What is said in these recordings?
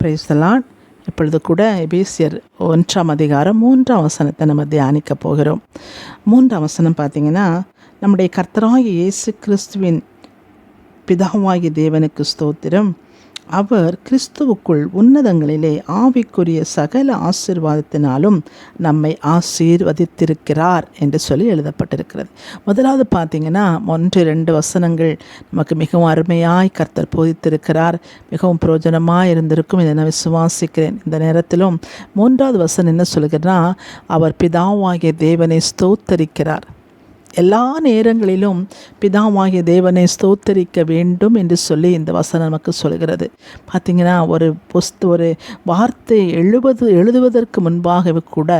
Praise the Lord. இப்பொழுது கூட எபேசியர் 1:3 நம்ம தியானிக்க போகிறோம். 3 பார்த்திங்கன்னா, நம்முடைய கர்த்தராகிய இயேசு கிறிஸ்துவின் பிதாவாகிய தேவனுக்கு ஸ்தோத்திரம். அவர் கிறிஸ்துவுக்குள் உன்னதங்களிலே ஆவிக்குரிய சகல ஆசீர்வாதத்தினாலும் நம்மை ஆசீர்வதித்திருக்கிறார் என்று சொல்லி எழுதப்பட்டிருக்கிறது. முதலாவது பார்த்திங்கன்னா 1-2 வசனங்கள் நமக்கு மிகவும் அருமையாய் கர்த்தர் போதித்திருக்கிறார். மிகவும் பிரயோஜனமாக இருந்திருக்கும் இதை நான் விசுவாசிக்கிறேன். இந்த நேரத்திலும் 3வது வசனம் என்ன சொல்கிறதுனா, அவர் பிதாவாகிய தேவனை ஸ்தோத்தரிக்கிறார். எல்லா நேரங்களிலும் பிதாவாகிய தேவனை ஸ்தோத்தரிக்க வேண்டும் என்று சொல்லி இந்த வசனம் நமக்கு சொல்கிறது. பார்த்திங்கன்னா, ஒரு வார்த்தை எழுதுவதற்கு முன்பாகவே கூட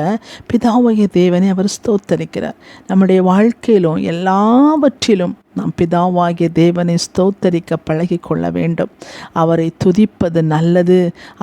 பிதாவாகிய தேவனை அவர் ஸ்தோத்தரிக்கிறார். நம்முடைய வாழ்க்கையிலும் எல்லாவற்றிலும் நாம் பிதாவாகிய தேவனை ஸ்தோத்தரிக்க பழகி கொள்ள வேண்டும். அவரை துதிப்பது நல்லது,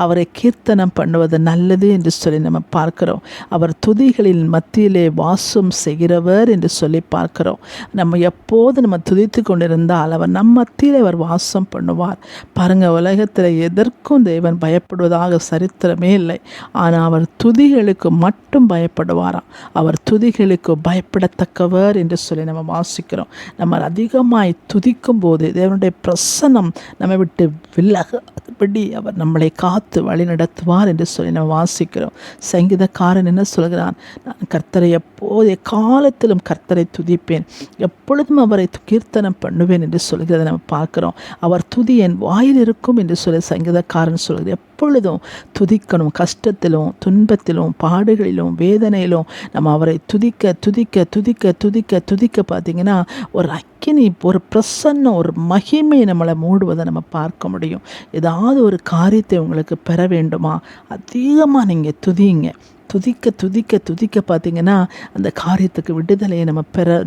அவரை கீர்த்தனம் பண்ணுவது நல்லது என்று சொல்லி நம்ம பார்க்கிறோம். அவர் துதிகளின் மத்தியிலே வாசம் செய்கிறவர் என்று சொல்லி பார்க்கிறோம். நம்ம எப்போது நம்ம துதித்து கொண்டிருந்தால் அவர் நம் மத்தியிலே அவர் வாசம் பண்ணுவார். பாருங்கள், உலகத்தில் எதற்கும் தேவன் பயப்படுவதாக சரித்திரமே இல்லை. ஆனால் அவர் துதிகளுக்கு மட்டும் பயப்படுவாராம். அவர் துதிகளுக்கு பயப்படத்தக்கவர் என்று சொல்லி நம்ம வாசிக்கிறோம். நம்ம அதிகமாய் துதிக்கும் போது தேவனுடைய பிரசன்னம் நம்மை விட்டு விலகபடி அவர் நம்மளை காத்து வழி நடத்துவார் என்று சொல்லி நம்ம வாசிக்கிறோம். சங்கீதக்காரன் என்ன சொல்கிறான்? நான் கர்த்தரை எப்போது காலத்திலும் கர்த்தரை துதிப்பேன், எப்பொழுதும் அவரை கீர்த்தனம் பண்ணுவேன் என்று சொல்கிறத நம்ம பார்க்குறோம். அவர் துதி என் வாயில் இருக்கும் என்று சொல்லி சங்கீதக்காரன் சொல்கிறார். எப்பொழுதும் துதிக்கணும். கஷ்டத்திலும் துன்பத்திலும் பாடுகளிலும் வேதனையிலும் நம்ம அவரை துதிக்க துதிக்க துதிக்க துதிக்க துதிக்க பார்த்திங்கன்னா ஒரு அக்கினி, ஒரு பிரசன்னம், ஒரு மகிமை நம்மளை மூடுவதை நம்ம பார்க்க முடியும். ஏதாவது ஒரு காரியத்தை உங்களுக்கு பெற வேண்டுமா, அதிகமாக நீங்கள் துதிங்க. துதிக்க துதிக்க துதிக்க பார்த்திங்கன்னா அந்த காரியத்துக்கு விடுதலையை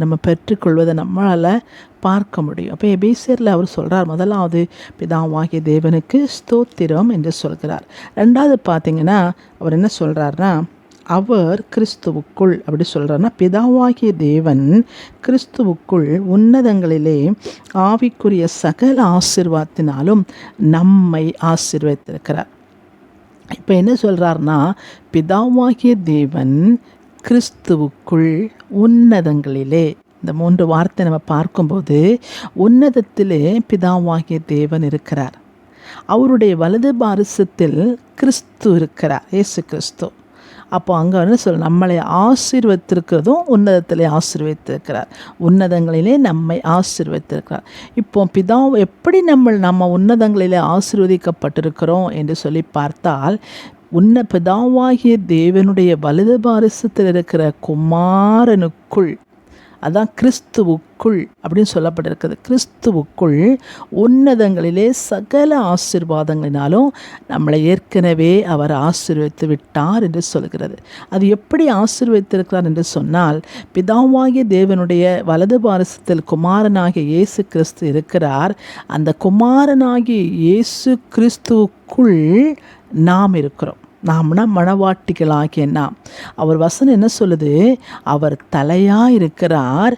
நம்ம பெற்றுக்கொள்வதை நம்மளால் பார்க்க முடியும். அப்போ எபேசியரில் அவர் சொல்கிறார், முதலாவது பிதாவாகிய தேவனுக்கு ஸ்தோத்திரம் என்று சொல்கிறார். ரெண்டாவது பார்த்திங்கன்னா அவர் என்ன சொல்கிறாருன்னா, அவர் கிறிஸ்துவுக்குள் அப்படி சொல்கிறார்னா, பிதாவாகிய தேவன் கிறிஸ்துவுக்குள் உன்னதங்களிலே ஆவிக்குரிய சகல ஆசீர்வாதத்தினாலும் நம்மை ஆசீர்வதித்திருக்கிறார். இப்போ என்ன சொல்கிறார்னா, பிதாவாகிய தேவன் கிறிஸ்துவுக்குள் உன்னதங்களிலே, இந்த 3 வார்த்தை நம்ம பார்க்கும்போது உன்னதத்திலே பிதாவாகிய தேவன் இருக்கிறார். அவருடைய வலது பாரிசத்தில் கிறிஸ்து இருக்கிறார், இயேசு கிறிஸ்து. அப்போ அங்கே என்ன நம்மளை ஆசீர்வதித்திருக்கிறதும் உன்னதத்திலே ஆசீர்வதித்திருக்கிறார். உன்னதங்களிலே நம்மை ஆசீர்வதித்திருக்கிறார். இப்போ எப்படி நம்ம உன்னதங்களிலே ஆசீர்வதிக்கப்பட்டிருக்கிறோம் என்று சொல்லி பார்த்தால், பிதாவாகிய தேவனுடைய வலது பாரிசத்தில் இருக்கிற குமாரனுக்குள், அதான் கிறிஸ்துவுக்குள் அப்படின்னு சொல்லப்பட்டிருக்கிறது. கிறிஸ்துவுக்குள் உன்னதங்களிலே சகல ஆசீர்வாதங்களினாலும் நம்மளை ஏற்கனவே அவர் ஆசீர்வதித்து விட்டார் என்று சொல்கிறது. அது எப்படி ஆசீர்வதித்திருக்கிறார் என்று சொன்னால், பிதாவாகிய தேவனுடைய வலது பாரிசத்தில் குமாரனாகிய இயேசு கிறிஸ்து இருக்கிறார். அந்த குமாரனாகிய இயேசு கிறிஸ்துவுக்குள் நாம் இருக்கிறோம். நாம்னா மணவாட்டிகளாகிய நாம். அவர் வசனம் என்ன சொல்லுது? அவர் தலையாக இருக்கிறார்,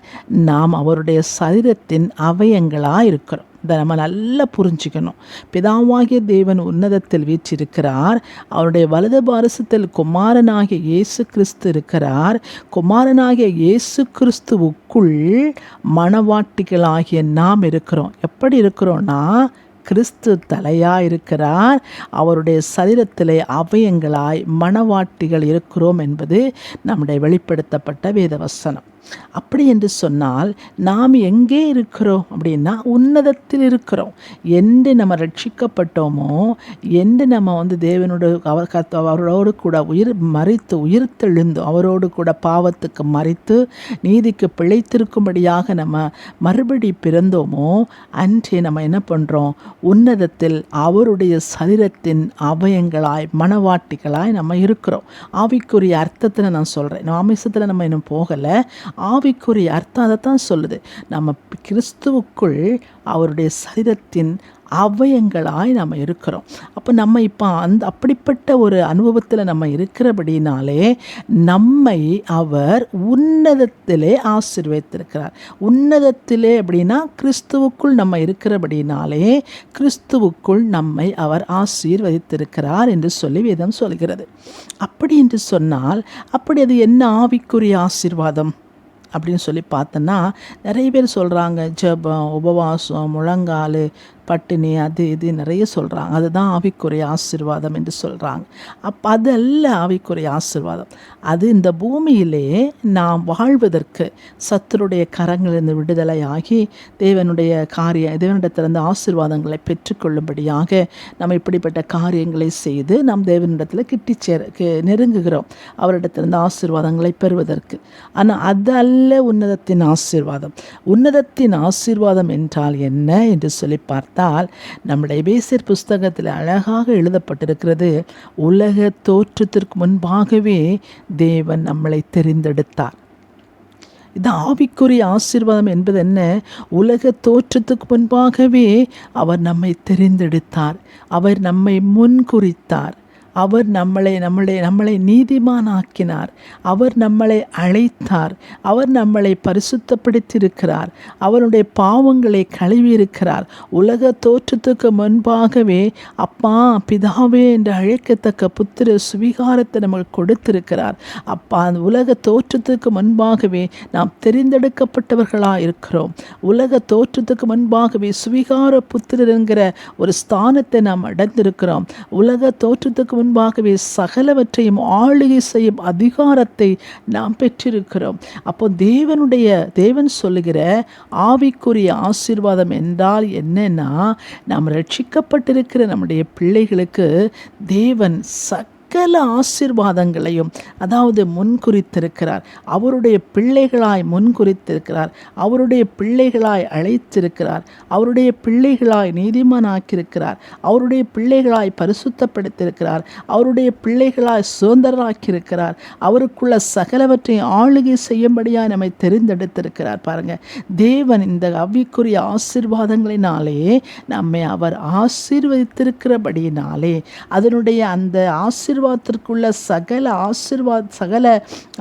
நாம் அவருடைய சரீரத்தின் அவயங்களாக இருக்கிறோம். இதை நம்ம நல்லா புரிஞ்சுக்கணும். பிதாவாகிய தேவன் உன்னதத்தில் வீற்றிருக்கிறார். அவருடைய வலது பாரிசத்தில் குமாரனாகிய இயேசு கிறிஸ்து இருக்கிறார். குமாரனாகிய இயேசு கிறிஸ்துவுக்குள் மணவாட்டிகளாகிய நாம் இருக்கிறோம். எப்படி இருக்கிறோன்னா, கிறிஸ்து தலையாக இருக்கிறார், அவருடைய சரீரத்திலே அவயங்களாய் மணவாட்டிகள் இருக்கிறோம் என்பது நம்முடைய வெளிப்படுத்தப்பட்ட வேதவசனம். அப்படி என்று சொன்னால் நாம் எங்கே இருக்கிறோம் அப்படின்னா, உன்னதத்தில் இருக்கிறோம். என்று நம்ம ரட்சிக்கப்பட்டோமோ, என்று நம்ம தேவனோடு அவரோடு கூட உயிர்த்தெழுந்து அவரோடு கூட பாவத்துக்கு மரித்து நீதிக்கு பிழைத்திருக்கும்படியாக நம்ம மறுபடி பிறந்தோமோ, அன்றே நம்ம என்ன பண்ணுறோம்? உன்னதத்தில் அவருடைய சரீரத்தின் அவயங்களாய் மணவாட்டிகளாய் நம்ம இருக்கிறோம். ஆவிக்குரிய அர்த்தத்தில் நான் சொல்கிறேன். ஆமிசத்தில் நம்ம இன்னும் போகலை. ஆவிக்குரிய அர்த்தம் அதைத்தான் சொல்லுது. நம்ம கிறிஸ்துவுக்குள் அவருடைய சரீரத்தின் அவயங்களாய் நம்ம இருக்கிறோம். அப்போ நம்ம இப்போ அப்படிப்பட்ட ஒரு அனுபவத்தில் நம்ம இருக்கிறபடினாலே நம்மை அவர் உன்னதத்திலே ஆசீர்வதித்திருக்கிறார். உன்னதத்திலே அப்படின்னா கிறிஸ்துவுக்குள் நம்ம இருக்கிறபடினாலே கிறிஸ்துவுக்குள் நம்மை அவர் ஆசீர்வதித்திருக்கிறார் என்று சொல்லி வேதம் சொல்கிறது. அப்படி என்று சொன்னால் அப்படி அது என்ன ஆவிக்குரிய ஆசீர்வாதம் அப்படின்னு சொல்லி பார்த்தோன்னா, நிறைய பேர் சொல்கிறாங்க ஜெபம், உபவாசம், முழங்கால், பட்டினி, அது இது நிறைய சொல்கிறாங்க. அதுதான் ஆவிக்குரிய ஆசீர்வாதம் என்று சொல்கிறாங்க. அப்போ அதல்ல ஆவிக்குரிய ஆசீர்வாதம். அது இந்த பூமியிலே நாம் வாழ்வதற்கு சத்துருடைய கரங்களிலிருந்து விடுதலையாகி தேவனிடத்திலிருந்து ஆசீர்வாதங்களை பெற்றுக்கொள்ளும்படியாக நம்ம இப்படிப்பட்ட காரியங்களை செய்து நாம் தேவனிடத்தில் நெருங்குகிறோம் அவரிடத்திலிருந்து ஆசீர்வாதங்களை பெறுவதற்கு. ஆனால் அது அல்ல உன்னதத்தின் ஆசீர்வாதம். உன்னதத்தின் ஆசீர்வாதம் என்றால் என்ன என்று சொல்லி பார்த்தால், நம்முடைய எபேசியர் புஸ்தகத்தில் அழகாக எழுதப்பட்டிருக்கிறது, உலக தோற்றத்திற்கு முன்பாகவே தேவன் நம்மளை தெரிந்தெடுத்தார். இது ஆவிக்குரிய ஆசீர்வாதம் என்பது என்ன? உலக தோற்றத்துக்கு முன்பாகவே அவர் நம்மை தெரிந்தெடுத்தார். அவர் நம்மை முன்குறித்தார். அவர் நம்மளை நீதிமானாக்கினார். அவர் நம்மளை அழைத்தார். அவர் நம்மளை பரிசுத்தப்படுத்தியிருக்கிறார். அவருடைய பாவங்களை கழுவியிருக்கிறார். உலக தோற்றத்துக்கு முன்பாகவே அப்பா பிதாவே என்று அழைக்கத்தக்க புத்திர சுவிகாரத்தை நமக்கு கொடுத்திருக்கிறார். அப்பா அந்த உலக தோற்றத்துக்கு முன்பாகவே நாம் தெரிந்தெடுக்கப்பட்டவர்களாக இருக்கிறோம். உலக தோற்றத்துக்கு முன்பாகவே சுவிகார புத்திரர் என்கிற ஒரு ஸ்தானத்தை நாம் அடைந்திருக்கிறோம். உலக தோற்றத்துக்கு முன்பாகவே சகலவற்றையும் ஆளுகை செய்யும் அதிகாரத்தை நாம் பெற்றிருக்கிறோம். அப்போ தேவன் சொல்லுகிற ஆவிக்குரிய ஆசீர்வாதம் என்றால் என்னன்னா, நாம் ரட்சிக்கப்பட்டிருக்கிற நம்முடைய பிள்ளைகளுக்கு தேவன் சகல ஆசீர்வாதங்களையும் அதாவது முன்குறித்திருக்கிறார். அவருடைய பிள்ளைகளாய் முன்குறித்திருக்கிறார். அவருடைய பிள்ளைகளாய் அழைத்திருக்கிறார். அவருடைய பிள்ளைகளாய் நீதிமானாக்கியிருக்கிறார். அவருடைய பிள்ளைகளாய் பரிசுத்தப்படுத்தியிருக்கிறார். அவருடைய பிள்ளைகளாய் சுதந்திரராக்கியிருக்கிறார். அவருக்குள்ள சகலவற்றையும் ஆளுகை செய்யும்படியாக நம்மை தெரிந்தெடுத்திருக்கிறார். பாருங்க, தேவன் இந்த ஆவிக்குரிய ஆசீர்வாதங்களினாலே நம்மை அவர் ஆசீர்வதித்திருக்கிறபடியினாலே அதனுடைய அந்த ஆசீர்வாதத்திற்குள்ள சகல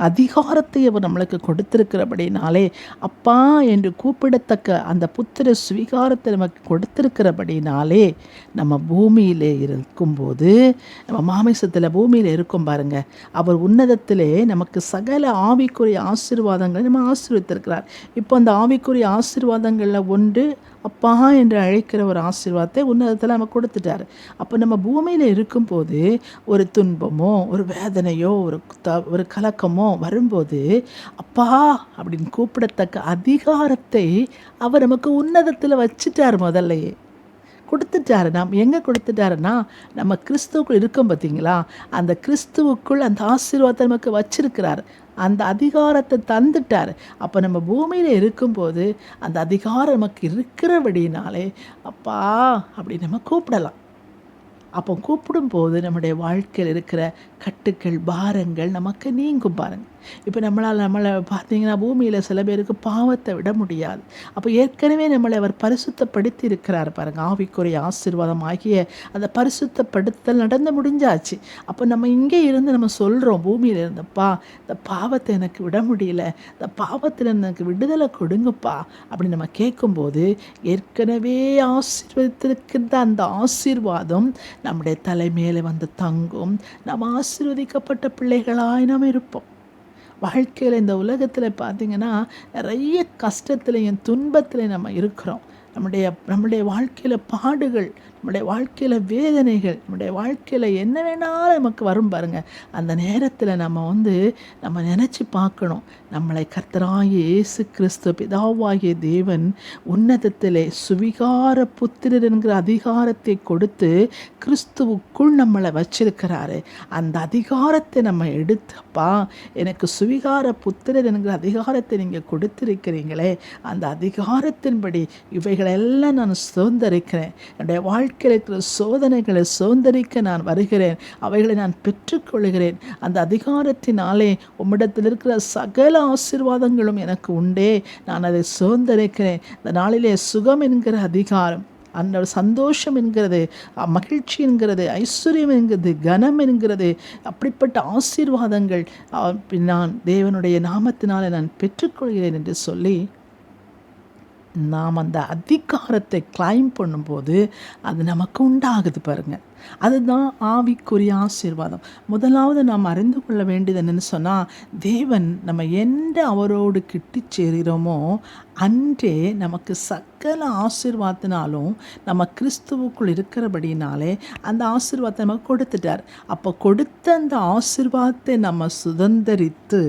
அதிகாரத்தை அவர் நம்மளுக்கு கொடுத்திருக்கிறபடினாலே, அப்பா என்று கூப்பிடத்தக்க அந்த புத்திர சுவிகாரத்தை நமக்கு கொடுத்திருக்கிறபடினாலே, நம்ம பூமியிலே இருக்கும்போது, நம்ம மாமிசத்தில் பூமியில் இருக்கும் பாருங்க, அவர் உன்னதத்திலே நமக்கு சகல ஆவிக்குரிய ஆசீர்வாதங்களை நம்ம ஆசீர்வதித்திருக்கிறார். இப்போ அந்த ஆவிக்குரிய ஆசீர்வாதங்களில் ஒன்று அப்பா என்று அழைக்கிற ஒரு ஆசீர்வாதத்தை உன்னதத்தில் நம்ம கொடுத்துட்டாரு. அப்போ நம்ம பூமியில் இருக்கும்போது ஒரு துன்பமோ ஒரு வேதனையோ ஒரு கலக்கமோ வரும்போது அப்பா அப்படின்னு கூப்பிடத்தக்க அதிகாரத்தை அவர் நமக்கு உன்னதத்தில் வச்சுட்டார். முதல்லையே கொடுத்துட்டாரு. நாம் எங்கே கொடுத்துட்டாருன்னா, நம்ம கிறிஸ்துவுக்குள் இருக்கோம் பார்த்தீங்களா, அந்த கிறிஸ்துவுக்குள் அந்த ஆசீர்வாதத்தை நமக்கு வச்சிருக்கிறார். அந்த அதிகாரத்தை தந்துட்டார். அப்போ நம்ம பூமியில் இருக்கும்போது அந்த அதிகாரம் நமக்கு இருக்கிறபடினாலே அப்பா அப்படி நம்ம கூப்பிடலாம். அப்போ கூப்பிடும்போது நம்முடைய வாழ்க்கையில் இருக்கிற கட்டுக்கள் பாரங்கள் நமக்கு நீங்கும். பாருங்கள், இப்போ நம்மளை பார்த்தீங்கன்னா பூமியில் சில பேருக்கு பாவத்தை விட முடியாது. அப்போ ஏற்கனவே நம்மளை அவர் பரிசுத்தப்படுத்தி இருக்கிறார். பாருங்கள், ஆவிக்குரிய ஆசீர்வாதம் ஆகிய அந்த பரிசுத்தப்படுத்தல் நடந்து முடிஞ்சாச்சு. அப்போ நம்ம இங்கே இருந்து நம்ம சொல்கிறோம், பூமியில் இருந்தப்பா இந்த பாவத்தை எனக்கு விட முடியல, இந்த பாவத்தில் எனக்கு விடுதலை கொடுங்கப்பா அப்படின்னு நம்ம கேட்கும்போது ஏற்கனவே ஆசீர்வதித்திருக்கின்ற அந்த ஆசீர்வாதம் நம்முடைய தலைமையில வந்து தங்கும். நாம் ஆசீர்வதிக்கப்பட்ட பிள்ளைகளாய் நாம் இருப்போம். வாழ்க்கையில் இந்த உலகத்தில் பார்த்திங்கன்னா நிறைய கஷ்டத்துலையும் துன்பத்துலையும் நம்ம இருக்கிறோம். நம்முடைய வாழ்க்கையில் பாடுகள், நம்முடைய வாழ்க்கையில் வேதனைகள், நம்முடைய வாழ்க்கையில் என்ன வேணாலும் நமக்கு வரும் பாருங்கள். அந்த நேரத்தில் நம்ம நினச்சி பார்க்கணும், நம்மளை கர்த்தராகிய இயேசு கிறிஸ்து பிதாவாகிய தேவன் உன்னதத்திலே சுவிகார புத்திரர் என்கிற அதிகாரத்தை கொடுத்து கிறிஸ்துவுக்குள் நம்மளை வச்சிருக்கிறாரு. அந்த அதிகாரத்தை நம்ம எடுத்தப்பா, எனக்கு சுவிகார புத்திரர் என்கிற அதிகாரத்தை நீங்கள் கொடுத்திருக்கிறீங்களே, அந்த அதிகாரத்தின்படி இவைகளெல்லாம் நான் சுதந்திரிக்கிறேன். என்னுடைய வாழ்க்கை வாழ்க்கையில் இருக்கிற சோதனைகளை சுதந்திரிக்க நான் வருகிறேன், அவைகளை நான் பெற்றுக்கொள்கிறேன். அந்த அதிகாரத்தினாலே உம்மிடத்தில் இருக்கிற சகல ஆசீர்வாதங்களும் எனக்கு உண்டே, நான் அதை சுதந்திரிக்கிறேன். இந்த நாளிலே சுகம் என்கிற அதிகாரம், அந்த சந்தோஷம் என்கிறது, மகிழ்ச்சி என்கிறது, ஐஸ்வர்யம் என்கிறது, கனம் என்கிறது, அப்படிப்பட்ட ஆசீர்வாதங்கள் நான் தேவனுடைய நாமத்தினாலே நான் பெற்றுக்கொள்கிறேன் என்று சொல்லி நாம் அந்த அதிகாரத்தை கிளைம் பண்ணும்போது அது நமக்கு உண்டாகுது பாருங்கள். அதுதான் ஆவிக்குரிய ஆசீர்வாதம். முதலாவது நாம் அறிந்து கொள்ள வேண்டியது என்னென்னு சொன்னால், தேவன் நம்ம எந்த அவரோடு கிட்டி சேர்கிறோமோ அன்றே நமக்கு சகல ஆசீர்வாதத்தினாலும் நம்ம கிறிஸ்துவுக்குள் இருக்கிறபடினாலே அந்த ஆசீர்வாதத்தை நமக்கு கொடுத்துட்டார். அப்போ கொடுத்த அந்த ஆசீர்வாதத்தை நம்ம சுதந்திரித்து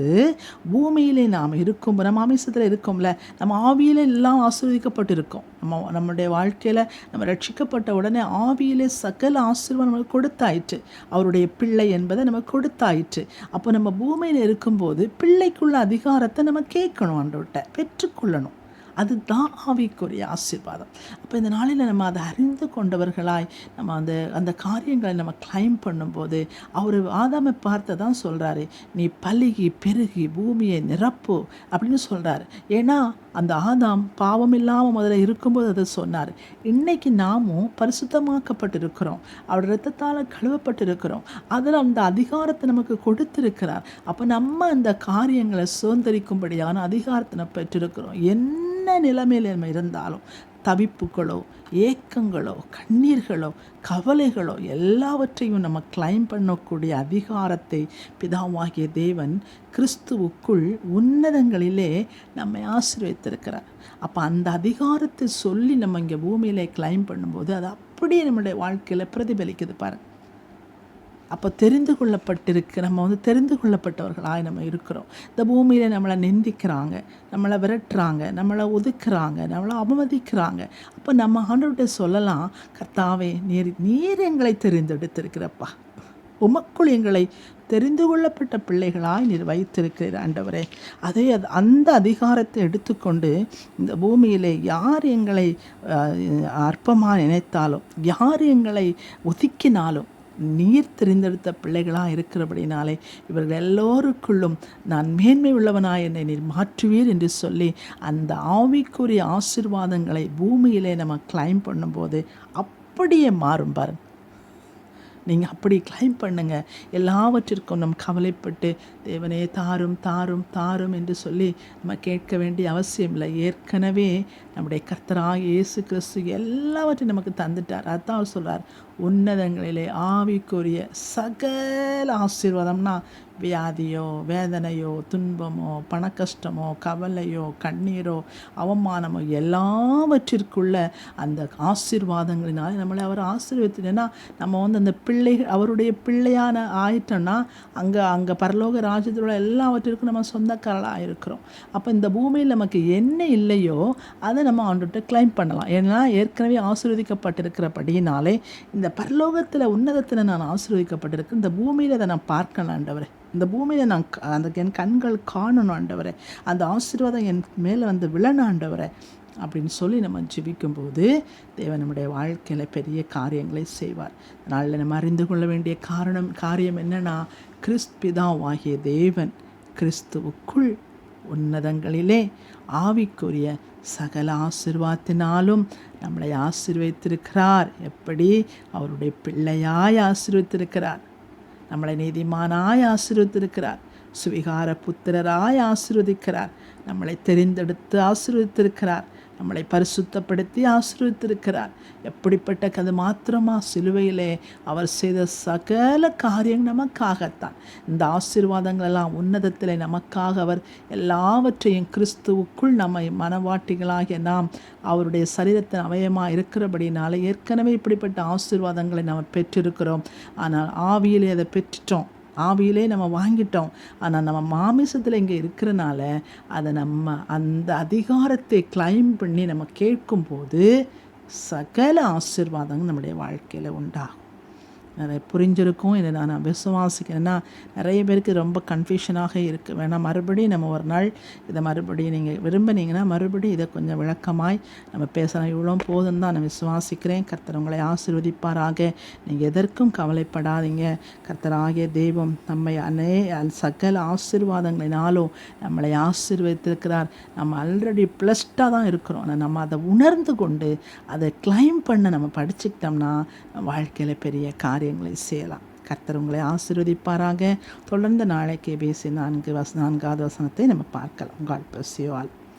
பூமியிலே நாம் இருக்கும், நம்ம ஆமீசத்தில் இருக்கோம்ல, நம்ம ஆவியில் எல்லாம் ஆசீர்வதிக்கப்பட்டு இருக்கோம். நம்முடைய வாழ்க்கையில் நம்ம ரட்சிக்கப்பட்ட உடனே ஆவியிலே சகல ஆசீர்வாதம் நமக்கு கொடுத்தாயிற்று. அவருடைய பிள்ளை என்பதை நமக்கு கொடுத்தாயிற்று. அப்போ நம்ம பூமியில் இருக்கும்போது பிள்ளைக்குள்ள அதிகாரத்தை நம்ம கேட்கணும், ஆண்டவர்கிட்ட பெற்றுக்கொள்ளணும். அதுதான் ஆவிக்குரிய ஆசீர்வாதம். அப்போ இந்த நாளில் நம்ம அதை அறிந்து கொண்டவர்களாய் நம்ம அந்த காரியங்களை நம்ம கிளைம் பண்ணும்போது அவர் ஆதாமை பார்த்து தான் சொல்கிறாரு, நீ பலுகி பெருகி பூமியை நிரப்பு அப்படின்னு சொல்கிறாரு. ஏன்னா அந்த ஆதாம் பாவம் இல்லாமல் முதல்ல இருக்கும்போது அதை சொன்னார். இன்றைக்கி நாமும் பரிசுத்தமாக்கப்பட்டிருக்கிறோம், அவருடைய இரத்தத்தால் கழுவப்பட்டிருக்கிறோம், அதில் அந்த அதிகாரத்தை நமக்கு கொடுத்திருக்கிறார். அப்போ நம்ம அந்த காரியங்களை சுதந்திரிக்கும்படியான அதிகாரத்தை நம்ம பெற்றிருக்கிறோம். என்ன நிலைமையில் நம்ம இருந்தாலும், தவிப்புகளோ ஏக்கங்களோ கண்ணீர்களோ கவலைகளோ எல்லாவற்றையும் நம்ம கிளைம் பண்ணக்கூடிய அதிகாரத்தை பிதாவாகிய தேவன் கிறிஸ்துவுக்குள் உன்னதங்களிலே நம்மை ஆசீர்வதித்திருக்கிறார். அப்போ அந்த அதிகாரத்தை சொல்லி நம்ம இங்கே பூமியிலே கிளைம் பண்ணும்போது அது அப்படியே நம்முடைய வாழ்க்கையில் பிரதிபலிக்குது பாருங்கள். அப்போ தெரிந்து கொள்ளப்பட்டிருக்கு, நம்ம தெரிந்து கொள்ளப்பட்டவர்களாக நம்ம இருக்கிறோம். இந்த பூமியில் நம்மளை நிந்திக்கிறாங்க, நம்மளை விரட்டுறாங்க, நம்மளை ஒதுக்குறாங்க, நம்மளை அவமதிக்கிறாங்க. அப்போ நம்ம ஆண்டவர்கிட்ட சொல்லலாம், கர்த்தாவே நீர் எங்களை தெரிந்தெடுத்திருக்கிறப்பா, உமக்குள் எங்களை தெரிந்து கொள்ளப்பட்ட பிள்ளைகளாய் நீர் வைத்திருக்கிறீர் ஆண்டவரே. அந்த அதிகாரத்தை எடுத்துக்கொண்டு இந்த பூமியிலே யார் எங்களை அற்பமாக நினைத்தாலும், யார் எங்களை ஒதுக்கினாலும், நீர் தெரிந்தெடுத்த பிள்ளைகளாக இருக்கிறபடினாலே இவர்கள் எல்லோருக்குள்ளும் நான் மேன்மை உள்ளவனாய் என்னை நீர் மாற்றுவீர் என்று சொல்லி அந்த ஆவிக்குரிய ஆசீர்வாதங்களை பூமியிலே நம்ம கிளைம் பண்ணும்போது அப்படியே மாறும் பாருங்க. நீங்கள் அப்படி கிளைம் பண்ணுங்கள். எல்லாவற்றிற்கும் நம் கவலைப்பட்டு தேவனே தாரும் தாரும் தாரும் என்று சொல்லி நம்ம கேட்க வேண்டிய அவசியம் இல்லை. ஏற்கனவே நம்முடைய கர்த்தராகிய இயேசு கிறிஸ்து எல்லாவற்றையும் நமக்கு தந்துட்டார். அதான் அவர் சொல்கிறார், உன்னதங்களிலே ஆவிக்குரிய சகல ஆசீர்வாதம்னா வியாதியோ வேதனையோ துன்பமோ பணக்கஷ்டமோ கவலையோ கண்ணீரோ அவமானமோ எல்லாவற்றிற்குள்ள அந்த ஆசீர்வாதங்களினாலே நம்மளை அவர் ஆசீர்வதினா நம்ம அந்த அவருடைய பிள்ளையான ஆயிட்டோன்னா அங்கே பரலோக ராஜ்யத்தில் எல்லாவற்றிற்கும் நம்ம சொந்தக்காரலாக இருக்கிறோம். அப்போ இந்த பூமியில் நமக்கு என்ன இல்லையோ அதை நம்ம ஆண்டுகிட்ட கிளைம் பண்ணலாம். ஏன்னா ஏற்கனவே ஆசீர்வதிக்கப்பட்டிருக்கிறபடினாலே இந்த பரலோகத்தில் உன்னதத்தில் நான் ஆசீர்வதிக்கப்பட்டிருக்கு, இந்த பூமியில் அதை நான் பார்க்கணும் ஆண்டவரே, இந்த பூமியில் நான் என் கண்கள் காணணும் ஆண்டவரே, அந்த ஆசீர்வாதம் என் மேலே விழணும் ஆண்டவரே அப்படின்னு சொல்லி நம்ம ஜெபிக்கும்போது தேவன் நம்முடைய வாழ்க்கையில் பெரிய காரியங்களை செய்வார். அதனால் நம்ம அறிந்து கொள்ள வேண்டிய காரியம் என்னென்னா, பிதாவாகிய தேவன் கிறிஸ்துவுக்குள் உன்னதங்களிலே ஆவிக்குரிய சகல ஆசீர்வாதத்தினாலும் நம்மளை ஆசீர்வதித்திருக்கிறார். எப்படி? அவருடைய பிள்ளையாய் ஆசீர்வதித்திருக்கிறார், நம்மளை நீதிமானாய் ஆசீர்வதித்திருக்கிறார், சுவிகார புத்திரராய் ஆசீர்வதிக்கிறார், நம்மளை தெரிந்தெடுத்து ஆசீர்வதித்திருக்கிறார், நம்மளை பரிசுத்தப்படுத்தி ஆசீர்வதித்திருக்கிறார். எப்படிப்பட்ட அது மாத்திரமா, சிலுவையிலே அவர் செய்த சகல காரியம் நமக்காகத்தான். இந்த ஆசீர்வாதங்களெல்லாம் உன்னதத்தில் நமக்காக அவர் எல்லாவற்றையும் கிறிஸ்துவுக்குள் நம்மை மனவாட்டிகளாகிய நாம் அவருடைய சரீரத்தின் அவயமாக இருக்கிறபடினால ஏற்கனவே இப்படிப்பட்ட ஆசீர்வாதங்களை நாம் பெற்றிருக்கிறோம். ஆனால் ஆவியிலே அதை பெற்றுட்டோம், ஆவியிலே நம்ம வாங்கிட்டோம். ஆனால் நம்ம மாமிசத்தில் இங்கே இருக்கிறனால அதை நம்ம அந்த அதிகாரத்தை கிளைம் பண்ணி நம்ம கேட்கும்போது சகல ஆசீர்வாதங்கள் நம்முடைய வாழ்க்கையில் உண்டாகும். நிறைய புரிஞ்சிருக்கும் இதை நான் விசுவாசிக்கிறேன்னா. நிறைய பேருக்கு ரொம்ப கன்ஃபியூஷனாக இருக்குது. வேணால் மறுபடியும் நம்ம ஒரு நாள் இதை மறுபடியும் நீங்கள் விரும்பினீங்கன்னா மறுபடியும் இதை கொஞ்சம் விளக்கமாய் நம்ம பேசலாம். இவ்வளோ போதும் தான் நான் விசுவாசிக்கிறேன். கர்த்தர் உங்களை ஆசீர்வதிப்பாராக. நீங்கள் எதற்கும் கவலைப்படாதீங்க. கர்த்தராகிய தெய்வம் நம்மை சகல ஆசீர்வாதங்களினாலும் நம்மளை ஆசீர்வதித்திருக்கிறார். நம்ம ஆல்ரெடி ப்ளஸ்டாக தான் இருக்கிறோம். ஆனால் நம்ம அதை உணர்ந்து கொண்டு அதை கிளைம் பண்ண நம்ம படிச்சுக்கிட்டோம்னா வாழ்க்கையில் பெரிய காரியங்களை செய்யலாம். கர்த்தர் உங்களை ஆசீர்வதிப்பாராக. தொடர்ந்து நாளைக்கு பேசி 4வது வசனத்தை நம்ம பார்க்கலாம். God bless you all.